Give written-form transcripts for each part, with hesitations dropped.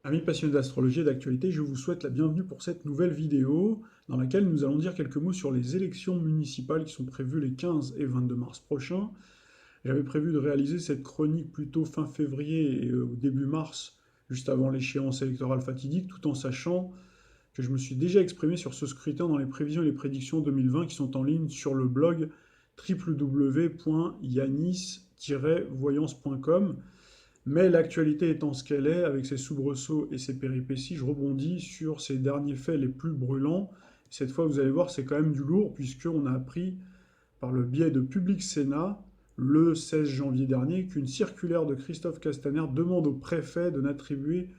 Amis passionnés d'astrologie et d'actualité, je vous souhaite la bienvenue pour cette nouvelle vidéo dans laquelle nous allons dire quelques mots sur les élections municipales qui sont prévues les 15 et 22 mars prochains. J'avais prévu de réaliser cette chronique plutôt fin février et au début mars, juste avant l'échéance électorale fatidique, tout en sachant que je me suis déjà exprimé sur ce scrutin dans les prévisions et les prédictions 2020 qui sont en ligne sur le blog www.yanis-voyance.com. Mais l'actualité étant ce qu'elle est, avec ses soubresauts et ses péripéties, je rebondis sur ces derniers faits les plus brûlants. Cette fois, vous allez voir, c'est quand même du lourd, puisqu'on a appris par le biais de Public Sénat, le 16 janvier dernier, qu'une circulaire de Christophe Castaner demande au préfet de n'attribuer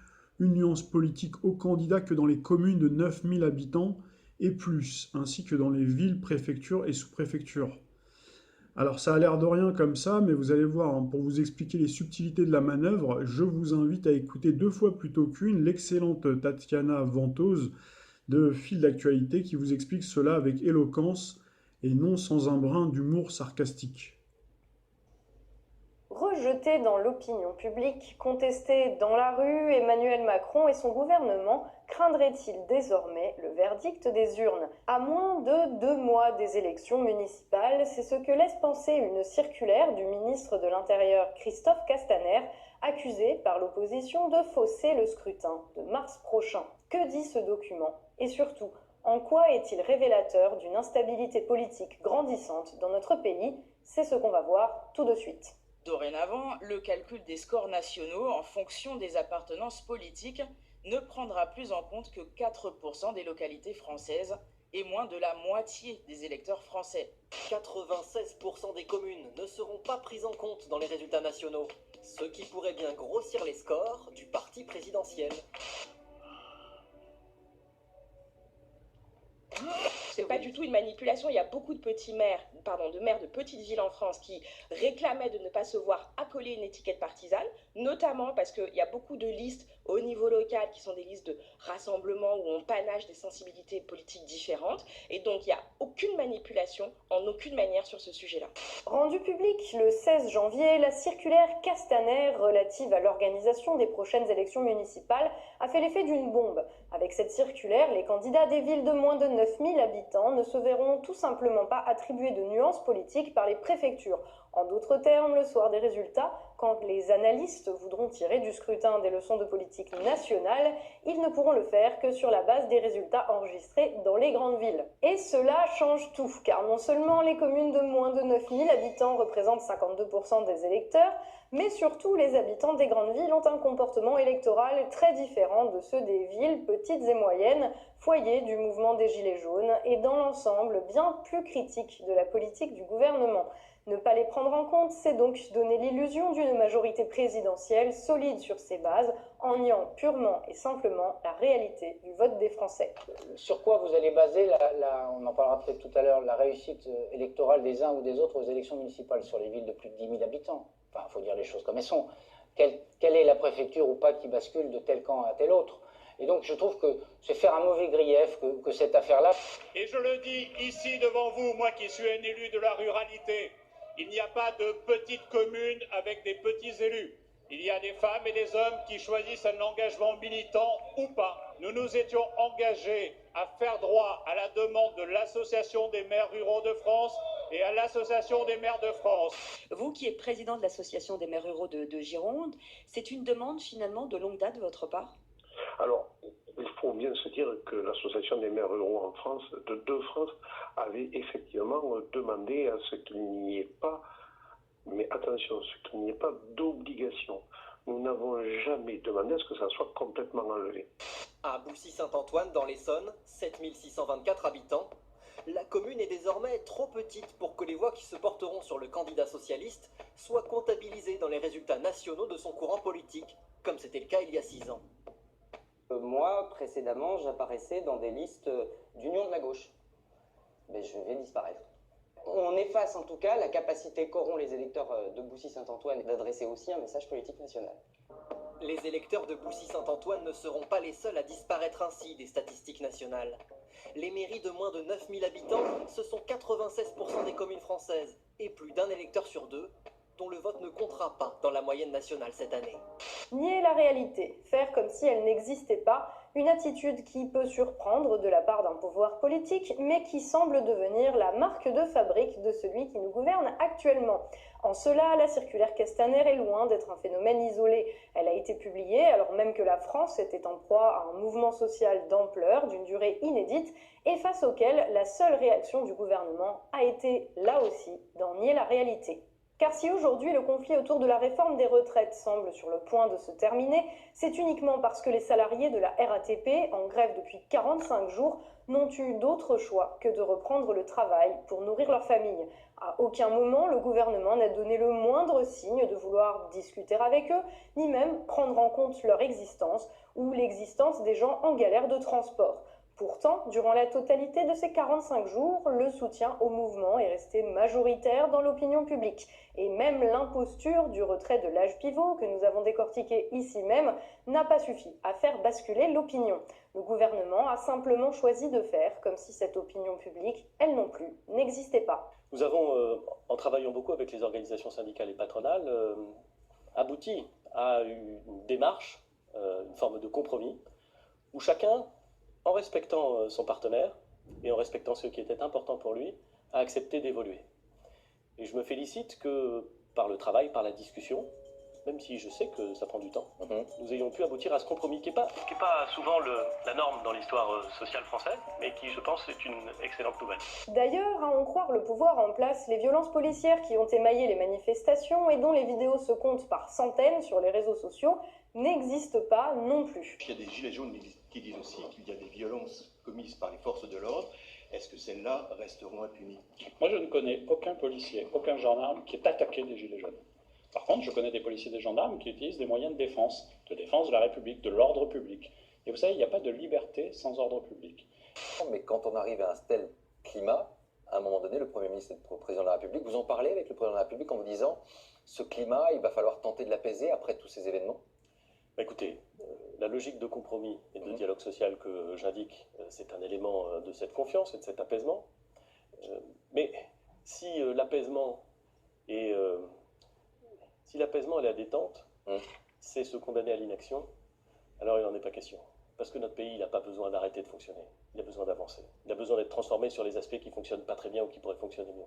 une nuance politique aux candidats que dans les communes de 9 000 habitants et plus, ainsi que dans les villes, préfectures et sous-préfectures. Alors ça a l'air de rien comme ça, mais vous allez voir, hein, pour vous expliquer les subtilités de la manœuvre, je vous invite à écouter deux fois plutôt qu'une l'excellente Tatiana Ventose de Fil d'actualité qui vous explique cela avec éloquence et non sans un brin d'humour sarcastique. Rejeté dans l'opinion publique, contesté dans la rue, Emmanuel Macron et son gouvernement craindraient-ils désormais le verdict des urnes? À moins de 2 mois des élections municipales, c'est ce que laisse penser une circulaire du ministre de l'Intérieur Christophe Castaner, accusé par l'opposition de fausser le scrutin de mars prochain. Que dit ce document? Et surtout, en quoi est-il révélateur d'une instabilité politique grandissante dans notre pays? C'est ce qu'on va voir tout de suite. Dorénavant, le calcul des scores nationaux en fonction des appartenances politiques ne prendra plus en compte que 4% des localités françaises et moins de la moitié des électeurs français. 96% des communes ne seront pas prises en compte dans les résultats nationaux, ce qui pourrait bien grossir les scores du parti présidentiel. C'est pas du tout une manipulation. Il y a beaucoup de petits maires, de maires de petites villes en France qui réclamaient de ne pas se voir accoler une étiquette partisane, notamment parce qu'il y a beaucoup de listes au niveau local qui sont des listes de rassemblement où on panache des sensibilités politiques différentes. Et donc il n'y a aucune manipulation en aucune manière sur ce sujet-là. Rendue publique le 16 janvier, la circulaire Castaner relative à l'organisation des prochaines élections municipales a fait l'effet d'une bombe. Avec cette circulaire, les candidats des villes de moins de 9000 habitants ne se verront tout simplement pas attribuer de nuances politiques par les préfectures. En d'autres termes, le soir des résultats, quand les analystes voudront tirer du scrutin des leçons de politique nationale, ils ne pourront le faire que sur la base des résultats enregistrés dans les grandes villes. Et cela change tout, car non seulement les communes de moins de 9000 habitants représentent 52% des électeurs, mais surtout les habitants des grandes villes ont un comportement électoral très différent de ceux des villes petites et moyennes, foyer du mouvement des Gilets jaunes, et dans l'ensemble bien plus critique de la politique du gouvernement. Ne pas les prendre en compte, c'est donc donner l'illusion d'une majorité présidentielle solide sur ses bases, en niant purement et simplement la réalité du vote des Français. Sur quoi vous allez baser, on en parlera peut-être tout à l'heure, la réussite électorale des uns ou des autres aux élections municipales sur les villes de plus de 10 000 habitants? Enfin, il faut dire les choses comme elles sont. Quelle est la préfecture ou pas qui bascule de tel camp à tel autre? Et donc je trouve que c'est faire un mauvais grief que cette affaire-là. Et je le dis ici devant vous, moi qui suis un élu de la ruralité, il n'y a pas de petites communes avec des petits élus. Il y a des femmes et des hommes qui choisissent un engagement militant ou pas. Nous nous étions engagés à faire droit à la demande de l'Association des maires ruraux de France et à l'Association des maires de France. Vous qui êtes président de l'Association des maires ruraux de Gironde, c'est une demande finalement de longue date de votre part? Alors, il faut bien se dire que l'Association des maires ruraux en France, de France, avait effectivement demandé à ce qu'il n'y ait pas, mais attention, ce qu'il n'y ait pas d'obligation. Nous n'avons jamais demandé à ce que ça soit complètement enlevé. À Boussy-Saint-Antoine, dans l'Essonne, 7624 habitants, la commune est désormais trop petite pour que les voix qui se porteront sur le candidat socialiste soient comptabilisées dans les résultats nationaux de son courant politique, comme c'était le cas il y a 6 ans. Moi, précédemment, j'apparaissais dans des listes d'union de la gauche. Mais je vais disparaître. On efface en tout cas la capacité qu'auront les électeurs de Boussy-Saint-Antoine d'adresser aussi un message politique national. Les électeurs de Boussy-Saint-Antoine ne seront pas les seuls à disparaître ainsi des statistiques nationales. Les mairies de moins de 9000 habitants, ce sont 96% des communes françaises, et plus d'un électeur sur deux, dont le vote ne comptera pas dans la moyenne nationale cette année. Nier la réalité, faire comme si elle n'existait pas, une attitude qui peut surprendre de la part d'un pouvoir politique, mais qui semble devenir la marque de fabrique de celui qui nous gouverne actuellement. En cela, la circulaire Castaner est loin d'être un phénomène isolé. Elle a été publiée alors même que la France était en proie à un mouvement social d'ampleur, d'une durée inédite, et face auquel la seule réaction du gouvernement a été, là aussi, d'en nier la réalité. Car si aujourd'hui le conflit autour de la réforme des retraites semble sur le point de se terminer, c'est uniquement parce que les salariés de la RATP, en grève depuis 45 jours, n'ont eu d'autre choix que de reprendre le travail pour nourrir leur famille. À aucun moment, le gouvernement n'a donné le moindre signe de vouloir discuter avec eux, ni même prendre en compte leur existence ou l'existence des gens en galère de transport. Pourtant, durant la totalité de ces 45 jours, le soutien au mouvement est resté majoritaire dans l'opinion publique. Et même l'imposture du retrait de l'âge pivot, que nous avons décortiqué ici même, n'a pas suffi à faire basculer l'opinion. Le gouvernement a simplement choisi de faire comme si cette opinion publique, elle non plus, n'existait pas. Nous avons, en travaillant beaucoup avec les organisations syndicales et patronales, abouti à une démarche, une forme de compromis, où chacun, en respectant son partenaire et en respectant ce qui était important pour lui, a accepté d'évoluer. Et je me félicite que par le travail, par la discussion, même si je sais que ça prend du temps, nous ayons pu aboutir à ce compromis qui n'est pas souvent la norme dans l'histoire sociale française, mais qui, je pense, est une excellente nouvelle. D'ailleurs, à en croire le pouvoir en place, les violences policières qui ont émaillé les manifestations et dont les vidéos se comptent par centaines sur les réseaux sociaux n'existent pas non plus. Il y a des gilets jaunes qui disent aussi qu'il y a des violences commises par les forces de l'ordre. Est-ce que celles-là resteront impunies? Moi, je ne connais aucun policier, aucun gendarme qui est attaqué des gilets jaunes. Par contre, je connais des policiers et des gendarmes qui utilisent des moyens de défense de la République, de l'ordre public. Et vous savez, il n'y a pas de liberté sans ordre public. Mais quand on arrive à un tel climat, à un moment donné, le Premier ministre et le Président de la République, vous en parlez avec le Président de la République en vous disant ce climat, il va falloir tenter de l'apaiser après tous ces événements? Écoutez, la logique de compromis et de dialogue social que j'indique, c'est un élément de cette confiance et de cet apaisement. Mais si l'apaisement et la détente, c'est se condamner à l'inaction, alors il n'en est pas question. Parce que notre pays, il n'a pas besoin d'arrêter de fonctionner. Il a besoin d'avancer. Il a besoin d'être transformé sur les aspects qui ne fonctionnent pas très bien ou qui pourraient fonctionner mieux.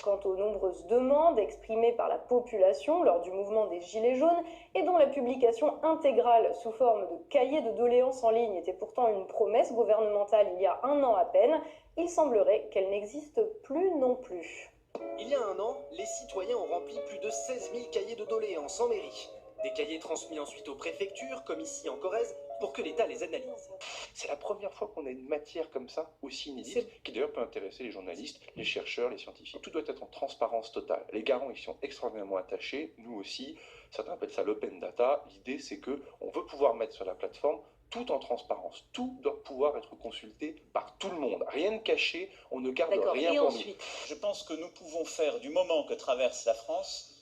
Quant aux nombreuses demandes exprimées par la population lors du mouvement des Gilets jaunes et dont la publication intégrale sous forme de cahiers de doléances en ligne était pourtant une promesse gouvernementale il y a un an à peine, il semblerait qu'elle n'existe plus non plus. Il y a un an, les citoyens ont rempli plus de 16 000 cahiers de doléances en mairie. Des cahiers transmis ensuite aux préfectures, comme ici en Corrèze, pour que l'État les analyse. C'est la première fois qu'on a une matière comme ça, aussi inédite, qui d'ailleurs peut intéresser les journalistes, les chercheurs, les scientifiques. Tout doit être en transparence totale. Les garants y sont extraordinairement attachés, nous aussi. Certains appellent ça l'open data. L'idée, c'est qu'on veut pouvoir mettre sur la plateforme tout en transparence. Tout doit pouvoir être consulté par tout le monde. Rien de caché, on ne garde rien pour nous. Je pense que nous pouvons faire du moment que traverse la France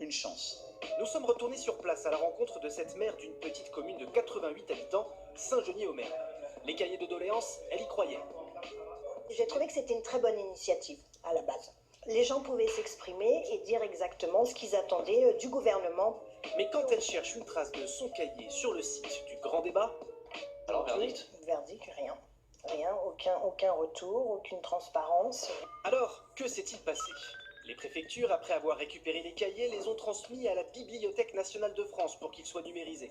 une chance. Nous sommes retournés sur place à la rencontre de cette maire d'une petite commune de 88 habitants, Saint-Geniez-aux-Mers. Les cahiers de doléances, elle y croyait. J'ai trouvé que c'était une très bonne initiative à la base. Les gens pouvaient s'exprimer et dire exactement ce qu'ils attendaient du gouvernement. Mais quand elle cherche une trace de son cahier sur le site du Grand Débat, alors verdict? Verdict, rien. Rien, aucun retour, aucune transparence. Alors, que s'est-il passé ? Les préfectures, après avoir récupéré les cahiers, les ont transmis à la Bibliothèque nationale de France pour qu'ils soient numérisés.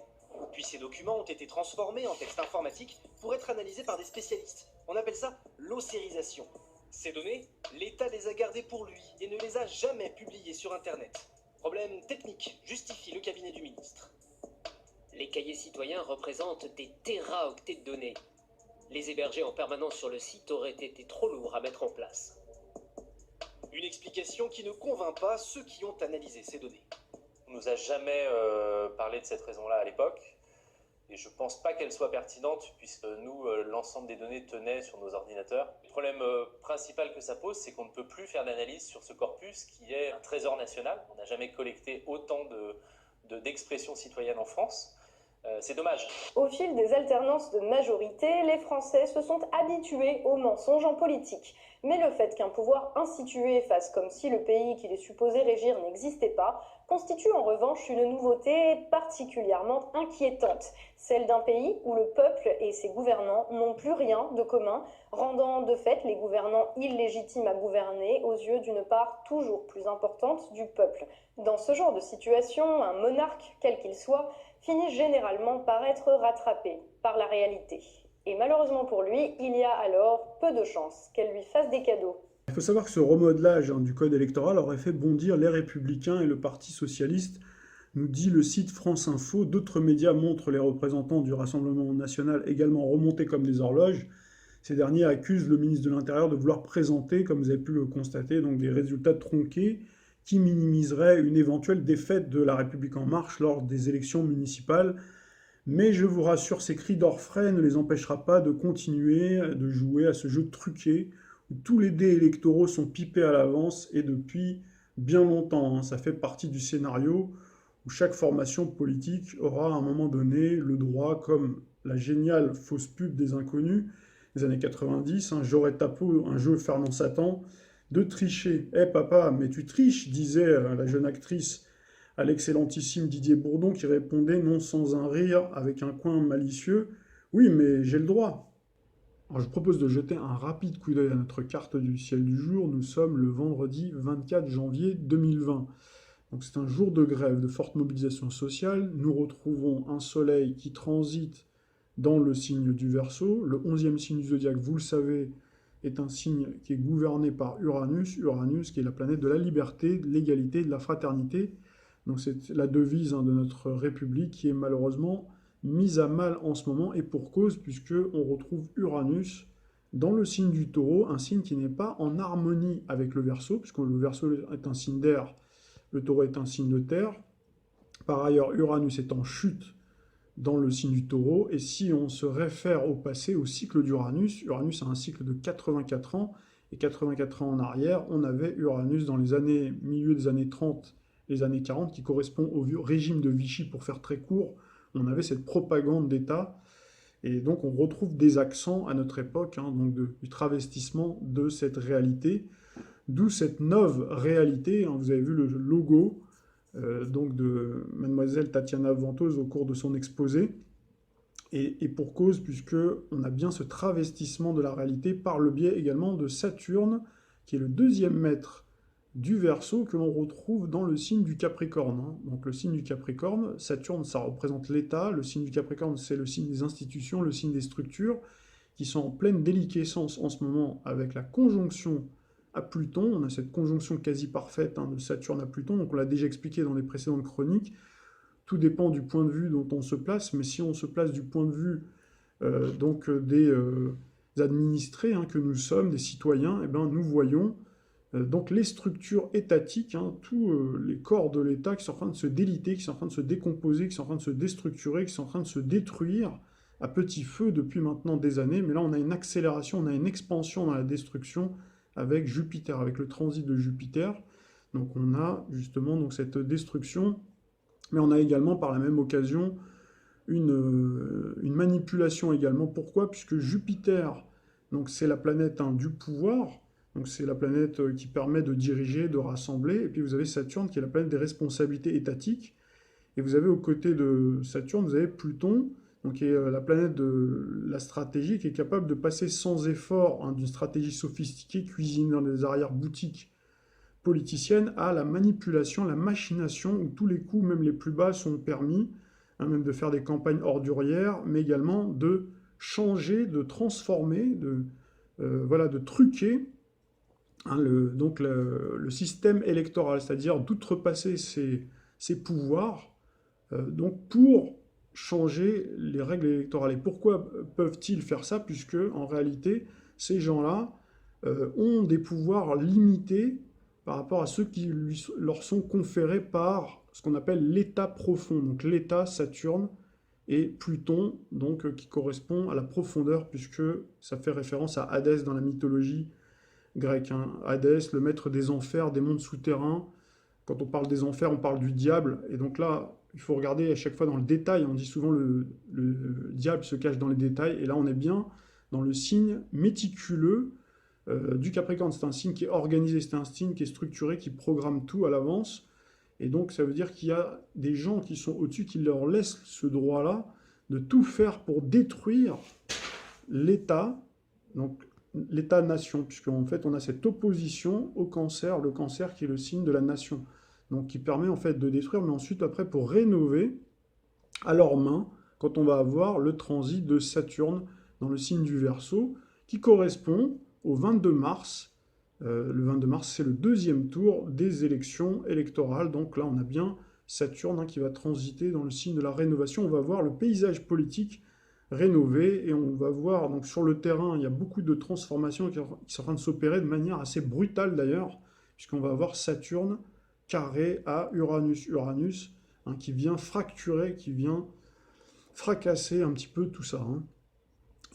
Puis ces documents ont été transformés en texte informatique pour être analysés par des spécialistes. On appelle ça l'ossérisation. Ces données, l'État les a gardées pour lui et ne les a jamais publiées sur Internet. Problème technique, justifie le cabinet du ministre. Les cahiers citoyens représentent des téraoctets de données. Les héberger en permanence sur le site aurait été trop lourd à mettre en place. Une explication qui ne convainc pas ceux qui ont analysé ces données. On nous a jamais parlé de cette raison-là à l'époque, et je pense pas qu'elle soit pertinente, puisque nous, l'ensemble des données tenait sur nos ordinateurs. Le problème principal que ça pose, c'est qu'on ne peut plus faire d'analyse sur ce corpus qui est un trésor national. On n'a jamais collecté autant d'expressions citoyennes en France. C'est dommage. Au fil des alternances de majorité, les Français se sont habitués aux mensonges en politique. Mais le fait qu'un pouvoir institué fasse comme si le pays qu'il est supposé régir n'existait pas, constitue en revanche une nouveauté particulièrement inquiétante, celle d'un pays où le peuple et ses gouvernants n'ont plus rien de commun, rendant de fait les gouvernants illégitimes à gouverner aux yeux d'une part toujours plus importante du peuple. Dans ce genre de situation, un monarque, quel qu'il soit, finit généralement par être rattrapé par la réalité. Et malheureusement pour lui, il y a alors peu de chances qu'elle lui fasse des cadeaux. Il faut savoir que ce remodelage du code électoral aurait fait bondir les Républicains et le Parti socialiste, nous dit le site France Info. D'autres médias montrent les représentants du Rassemblement national également remontés comme des horloges. Ces derniers accusent le ministre de l'Intérieur de vouloir présenter, comme vous avez pu le constater, donc des résultats tronqués qui minimiseraient une éventuelle défaite de La République En Marche lors des élections municipales. Mais je vous rassure, ces cris d'orfraie ne les empêchera pas de continuer de jouer à ce jeu truqué où tous les dés électoraux sont pipés à l'avance et depuis bien longtemps. Ça fait partie du scénario où chaque formation politique aura à un moment donné le droit, comme la géniale fausse pub des Inconnus des années 90, J'aurais ta peau, un jeu Fernand Satan, de tricher. « Eh papa, mais tu triches », disait la jeune actrice à l'excellentissime Didier Bourdon qui répondait non sans un rire avec un coin malicieux « Oui, mais j'ai le droit ». Alors, je propose de jeter un rapide coup d'œil à notre carte du ciel du jour. Nous sommes le vendredi 24 janvier 2020. Donc c'est un jour de grève, de forte mobilisation sociale. Nous retrouvons un soleil qui transite dans le signe du Verseau. Le 11e signe du zodiaque, vous le savez, est un signe qui est gouverné par Uranus. Uranus qui est la planète de la liberté, de l'égalité, de la fraternité. Donc c'est la devise de notre République qui est malheureusement mise à mal en ce moment, et pour cause, puisqu'on retrouve Uranus dans le signe du Taureau, un signe qui n'est pas en harmonie avec le Verseau, puisque le Verseau est un signe d'air, le Taureau est un signe de terre. Par ailleurs, Uranus est en chute dans le signe du Taureau, et si on se réfère au passé, au cycle d'Uranus, Uranus a un cycle de 84 ans, et 84 ans en arrière, on avait Uranus dans les années, milieu des années 30, les années 40, qui correspond au régime de Vichy, pour faire très court. On avait cette propagande d'État, et donc on retrouve des accents à notre époque, donc du travestissement de cette réalité, d'où cette nouvelle réalité. Vous avez vu le logo donc de mademoiselle Tatiana Ventose au cours de son exposé, et pour cause, puisqu'on a bien ce travestissement de la réalité par le biais également de Saturne, qui est le deuxième maître du Verseau, que l'on retrouve dans le signe du Capricorne. Donc le signe du Capricorne, Saturne, ça représente l'État, le signe du Capricorne, c'est le signe des institutions, le signe des structures, qui sont en pleine déliquescence en ce moment avec la conjonction à Pluton. On a cette conjonction quasi parfaite de Saturne à Pluton, donc on l'a déjà expliqué dans les précédentes chroniques. Tout dépend du point de vue dont on se place, mais si on se place du point de vue des administrés que nous sommes, des citoyens, nous voyons donc les structures étatiques, tous les corps de l'État qui sont en train de se déliter, qui sont en train de se décomposer, qui sont en train de se déstructurer, qui sont en train de se détruire à petit feu depuis maintenant des années. Mais là, on a une accélération, on a une expansion dans la destruction avec Jupiter, avec le transit de Jupiter. Donc on a justement cette destruction, mais on a également par la même occasion une manipulation également. Pourquoi? Puisque Jupiter, c'est la planète du pouvoir. Donc c'est la planète qui permet de diriger, de rassembler. Et puis vous avez Saturne qui est la planète des responsabilités étatiques. Et vous avez aux côtés de Saturne, vous avez Pluton, donc qui est la planète de la stratégie, qui est capable de passer sans effort d'une stratégie sophistiquée, cuisinée dans des arrière-boutiques politiciennes, à la manipulation, la machination, où tous les coups, même les plus bas, sont permis, même de faire des campagnes ordurières, mais également de changer, de transformer, de truquer le système électoral, c'est-à-dire d'outrepasser ses pouvoirs pour changer les règles électorales. Et pourquoi peuvent-ils faire ça? Puisque, en réalité, ces gens-là ont des pouvoirs limités par rapport à ceux qui leur sont conférés par ce qu'on appelle l'état profond. Donc l'état, Saturne, et Pluton, qui correspond à la profondeur, puisque ça fait référence à Hadès dans la mythologie grecque. Hadès, le maître des enfers, des mondes souterrains. Quand on parle des enfers, on parle du diable. Et donc là, il faut regarder à chaque fois dans le détail. On dit souvent le diable se cache dans les détails. Et là, on est bien dans le signe méticuleux du Capricorne. C'est un signe qui est organisé, c'est un signe qui est structuré, qui programme tout à l'avance. Et donc, ça veut dire qu'il y a des gens qui sont au-dessus, qui leur laissent ce droit-là de tout faire pour détruire l'État, donc l'État-nation, puisqu'en fait, on a cette opposition au cancer, le cancer qui est le signe de la nation. Donc, qui permet en fait de détruire, mais ensuite, après, pour rénover à leurs mains, quand on va avoir le transit de Saturne dans le signe du Verseau, qui correspond au 22 mars. Le 22 mars, c'est le deuxième tour des élections électorales. Donc là, on a bien Saturne qui va transiter dans le signe de la rénovation. On va voir le paysage politique rénové et on va voir, donc sur le terrain, il y a beaucoup de transformations qui sont en train de s'opérer de manière assez brutale d'ailleurs, puisqu'on va avoir Saturne carré à Uranus. Uranus qui vient fracturer, qui vient fracasser un petit peu tout ça.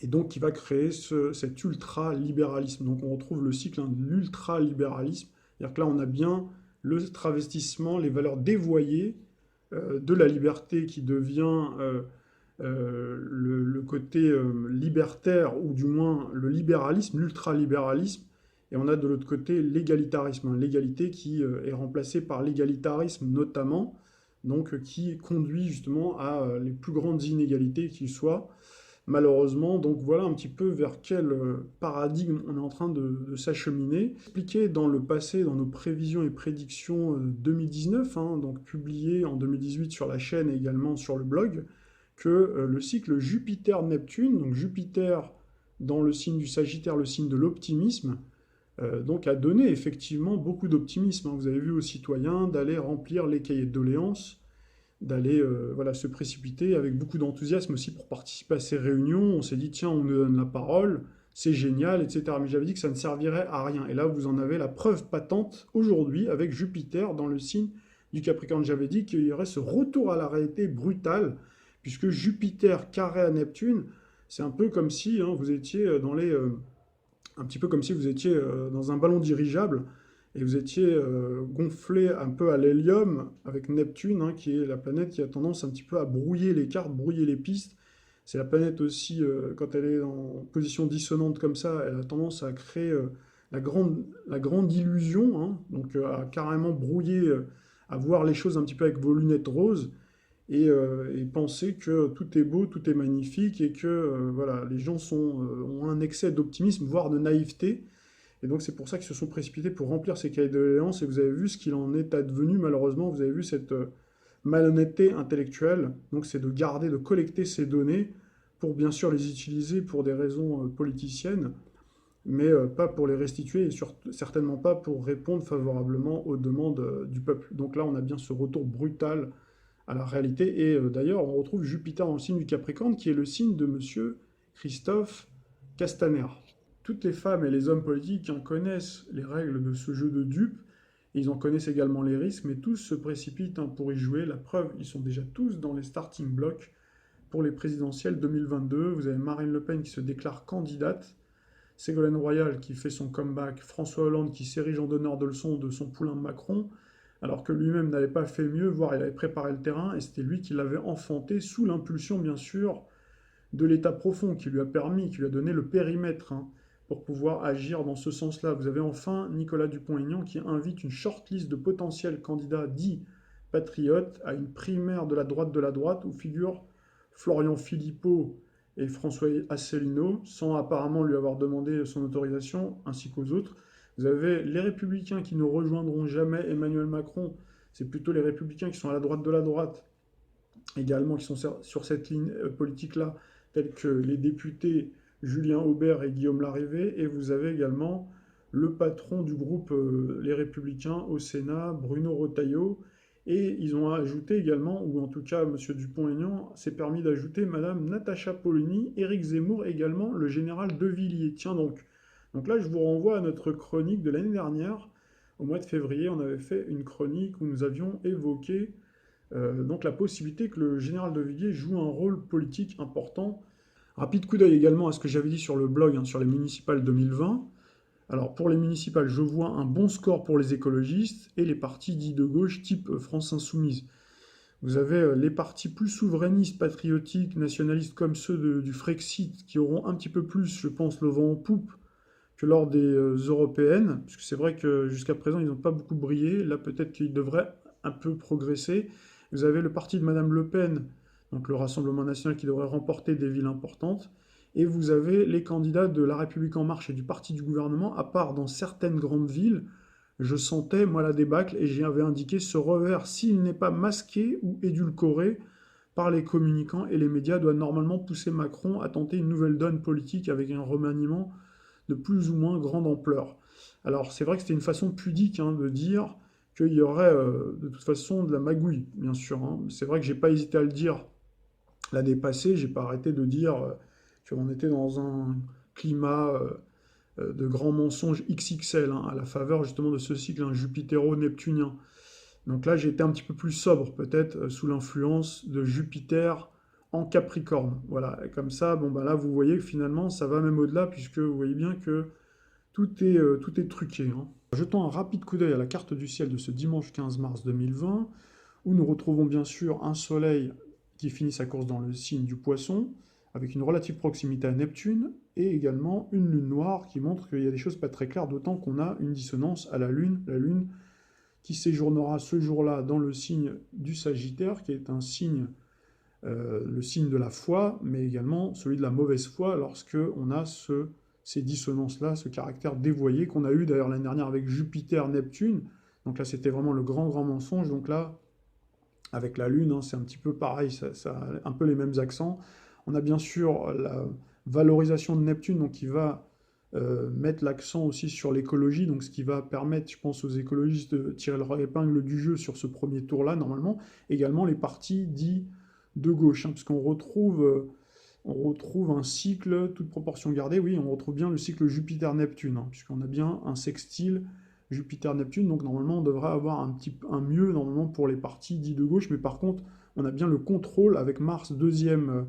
Et donc qui va créer cet ultra-libéralisme. Donc on retrouve le cycle de l'ultra-libéralisme. C'est-à-dire que là, on a bien le travestissement, les valeurs dévoyées de la liberté qui devient le côté libertaire, ou du moins le libéralisme, l'ultra-libéralisme. Et on a de l'autre côté l'égalitarisme. L'égalité qui est remplacée par l'égalitarisme notamment, donc qui conduit justement à les plus grandes inégalités qui soient. Malheureusement, donc voilà un petit peu vers quel paradigme on est en train de s'acheminer. Expliqué dans le passé, dans nos prévisions et prédictions 2019, donc publiées en 2018 sur la chaîne et également sur le blog, que le cycle Jupiter-Neptune, donc Jupiter dans le signe du Sagittaire, le signe de l'optimisme, donc a donné effectivement beaucoup d'optimisme. Vous avez vu aux citoyens d'aller remplir les cahiers de doléances, d'aller se précipiter avec beaucoup d'enthousiasme aussi pour participer à ces réunions. On s'est dit, tiens, on nous donne la parole, c'est génial, etc. Mais j'avais dit que ça ne servirait à rien. Et là, vous en avez la preuve patente aujourd'hui avec Jupiter dans le signe du Capricorne. J'avais dit qu'il y aurait ce retour à la réalité brutal, puisque Jupiter carré à Neptune, c'est un peu comme si vous étiez un petit peu comme si vous étiez dans un ballon dirigeable, et vous étiez gonflé un peu à l'hélium avec Neptune, qui est la planète qui a tendance un petit peu à brouiller les cartes, brouiller les pistes. C'est la planète aussi, quand elle est en position dissonante comme ça, elle a tendance à créer la grande illusion, donc à carrément brouiller, à voir les choses un petit peu avec vos lunettes roses, et penser que tout est beau, tout est magnifique, et que les gens ont un excès d'optimisme, voire de naïveté. Et donc c'est pour ça qu'ils se sont précipités pour remplir ces cahiers de doléances, et vous avez vu ce qu'il en est advenu malheureusement, vous avez vu cette malhonnêteté intellectuelle, donc c'est de garder, de collecter ces données pour bien sûr les utiliser pour des raisons politiciennes, mais pas pour les restituer, et certainement pas pour répondre favorablement aux demandes du peuple. Donc là on a bien ce retour brutal à la réalité, et d'ailleurs on retrouve Jupiter dans le signe du Capricorne, qui est le signe de monsieur Christophe Castaner. Toutes les femmes et les hommes politiques connaissent les règles de ce jeu de dupes, et ils en connaissent également les risques, mais tous se précipitent pour y jouer. La preuve, ils sont déjà tous dans les starting blocks pour les présidentielles 2022. Vous avez Marine Le Pen qui se déclare candidate, Ségolène Royal qui fait son comeback, François Hollande qui s'érige en donneur de leçons de son poulain Macron, alors que lui-même n'avait pas fait mieux, voire il avait préparé le terrain, et c'était lui qui l'avait enfanté sous l'impulsion, bien sûr, de l'État profond, qui lui a permis, qui lui a donné le périmètre, pour pouvoir agir dans ce sens-là. Vous avez enfin Nicolas Dupont-Aignan qui invite une shortlist de potentiels candidats dits patriotes à une primaire de la droite, où figurent Florian Philippot et François Asselineau, sans apparemment lui avoir demandé son autorisation, ainsi qu'aux autres. Vous avez les Républicains qui ne rejoindront jamais Emmanuel Macron, c'est plutôt les Républicains qui sont à la droite, également qui sont sur cette ligne politique-là, tels que les députés Julien Aubert et Guillaume Larrivé, et vous avez également le patron du groupe Les Républicains au Sénat, Bruno Retailleau, et ils ont ajouté également, ou en tout cas M. Dupont-Aignan s'est permis d'ajouter Mme Natacha Polony, Éric Zemmour, également le général De Villiers. Tiens donc là je vous renvoie à notre chronique de l'année dernière, au mois de février, on avait fait une chronique où nous avions évoqué donc la possibilité que le général De Villiers joue un rôle politique important. Rapide coup d'œil également à ce que j'avais dit sur le blog, sur les municipales 2020. Alors pour les municipales, je vois un bon score pour les écologistes et les partis dits de gauche type France Insoumise. Vous avez les partis plus souverainistes, patriotiques, nationalistes comme ceux du Frexit qui auront un petit peu plus, je pense, le vent en poupe que lors des européennes, puisque c'est vrai que jusqu'à présent, ils n'ont pas beaucoup brillé. Là, peut-être qu'ils devraient un peu progresser. Vous avez le parti de Madame Le Pen, donc le Rassemblement national qui devrait remporter des villes importantes. Et vous avez les candidats de La République En Marche et du parti du gouvernement, à part dans certaines grandes villes, je sentais, moi, la débâcle, et j'avais indiqué ce revers, s'il n'est pas masqué ou édulcoré par les communicants et les médias, doit normalement pousser Macron à tenter une nouvelle donne politique avec un remaniement de plus ou moins grande ampleur. Alors, c'est vrai que c'était une façon pudique de dire qu'il y aurait de toute façon de la magouille, bien sûr. C'est vrai que j'ai pas hésité à le dire l'année passée, j'ai pas arrêté de dire qu'on était dans un climat de grands mensonges XXL, à la faveur justement de ce cycle jupitero-neptunien. Donc là, j'ai été un petit peu plus sobre, peut-être, sous l'influence de Jupiter en Capricorne. Voilà, et comme ça, bon, là, vous voyez que finalement, ça va même au-delà, puisque vous voyez bien que tout est truqué. Jetons un rapide coup d'œil à la carte du ciel de ce dimanche 15 mars 2020, où nous retrouvons bien sûr un soleil qui finit sa course dans le signe du Poisson, avec une relative proximité à Neptune, et également une lune noire qui montre qu'il y a des choses pas très claires, d'autant qu'on a une dissonance à la lune qui séjournera ce jour-là dans le signe du Sagittaire, qui est un signe, le signe de la foi, mais également celui de la mauvaise foi, lorsque on a ces dissonances-là, ce caractère dévoyé qu'on a eu d'ailleurs l'année dernière avec Jupiter-Neptune. Donc là, c'était vraiment le grand mensonge. Donc là, avec la Lune, c'est un petit peu pareil, ça a un peu les mêmes accents. On a bien sûr la valorisation de Neptune, donc qui va mettre l'accent aussi sur l'écologie, donc ce qui va permettre, je pense, aux écologistes de tirer leur épingle du jeu sur ce premier tour-là, normalement. Également les partis dits de gauche, puisqu'on retrouve un cycle, toute proportion gardée, oui, on retrouve bien le cycle Jupiter-Neptune, puisqu'on a bien un sextile Jupiter-Neptune, donc normalement on devrait avoir un mieux normalement pour les partis dits de gauche, mais par contre on a bien le contrôle avec Mars deuxième,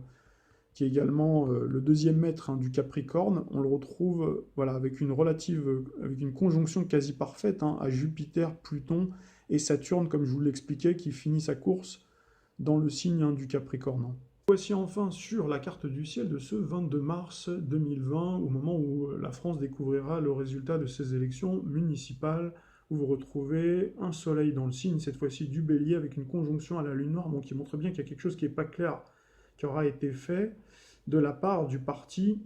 qui est également le deuxième maître du Capricorne. On le retrouve avec une conjonction quasi parfaite à Jupiter, Pluton et Saturne, comme je vous l'expliquais, qui finit sa course dans le signe du Capricorne. Voici enfin sur la carte du ciel de ce 22 mars 2020, au moment où la France découvrira le résultat de ces élections municipales, où vous retrouvez un soleil dans le signe, cette fois-ci du Bélier, avec une conjonction à la Lune noire, donc qui montre bien qu'il y a quelque chose qui n'est pas clair, qui aura été fait de la part du parti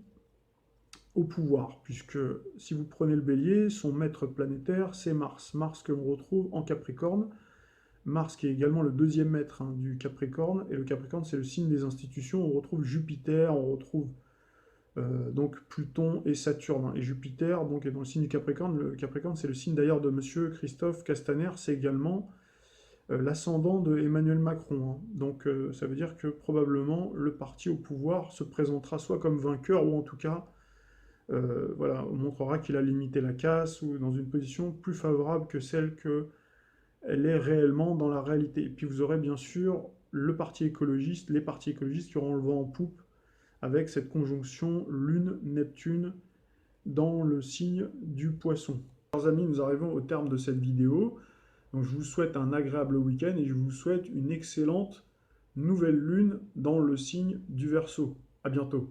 au pouvoir, puisque si vous prenez le Bélier, son maître planétaire, c'est Mars. Mars que l'on retrouve en Capricorne, Mars qui est également le deuxième maître du Capricorne, et le Capricorne c'est le signe des institutions, on retrouve Jupiter, on retrouve donc Pluton et Saturne, et Jupiter donc est dans le signe du Capricorne. Le Capricorne c'est le signe d'ailleurs de monsieur Christophe Castaner, c'est également l'ascendant de Emmanuel Macron, donc ça veut dire que probablement le parti au pouvoir se présentera soit comme vainqueur, ou en tout cas on montrera qu'il a limité la casse, ou dans une position plus favorable que celle qu'elle est réellement dans la réalité. Et puis vous aurez bien sûr les partis écologistes qui auront le vent en poupe avec cette conjonction Lune-Neptune dans le signe du Poisson. Chers amis, nous arrivons au terme de cette vidéo. Donc je vous souhaite un agréable week-end et je vous souhaite une excellente nouvelle lune dans le signe du Verseau. À bientôt.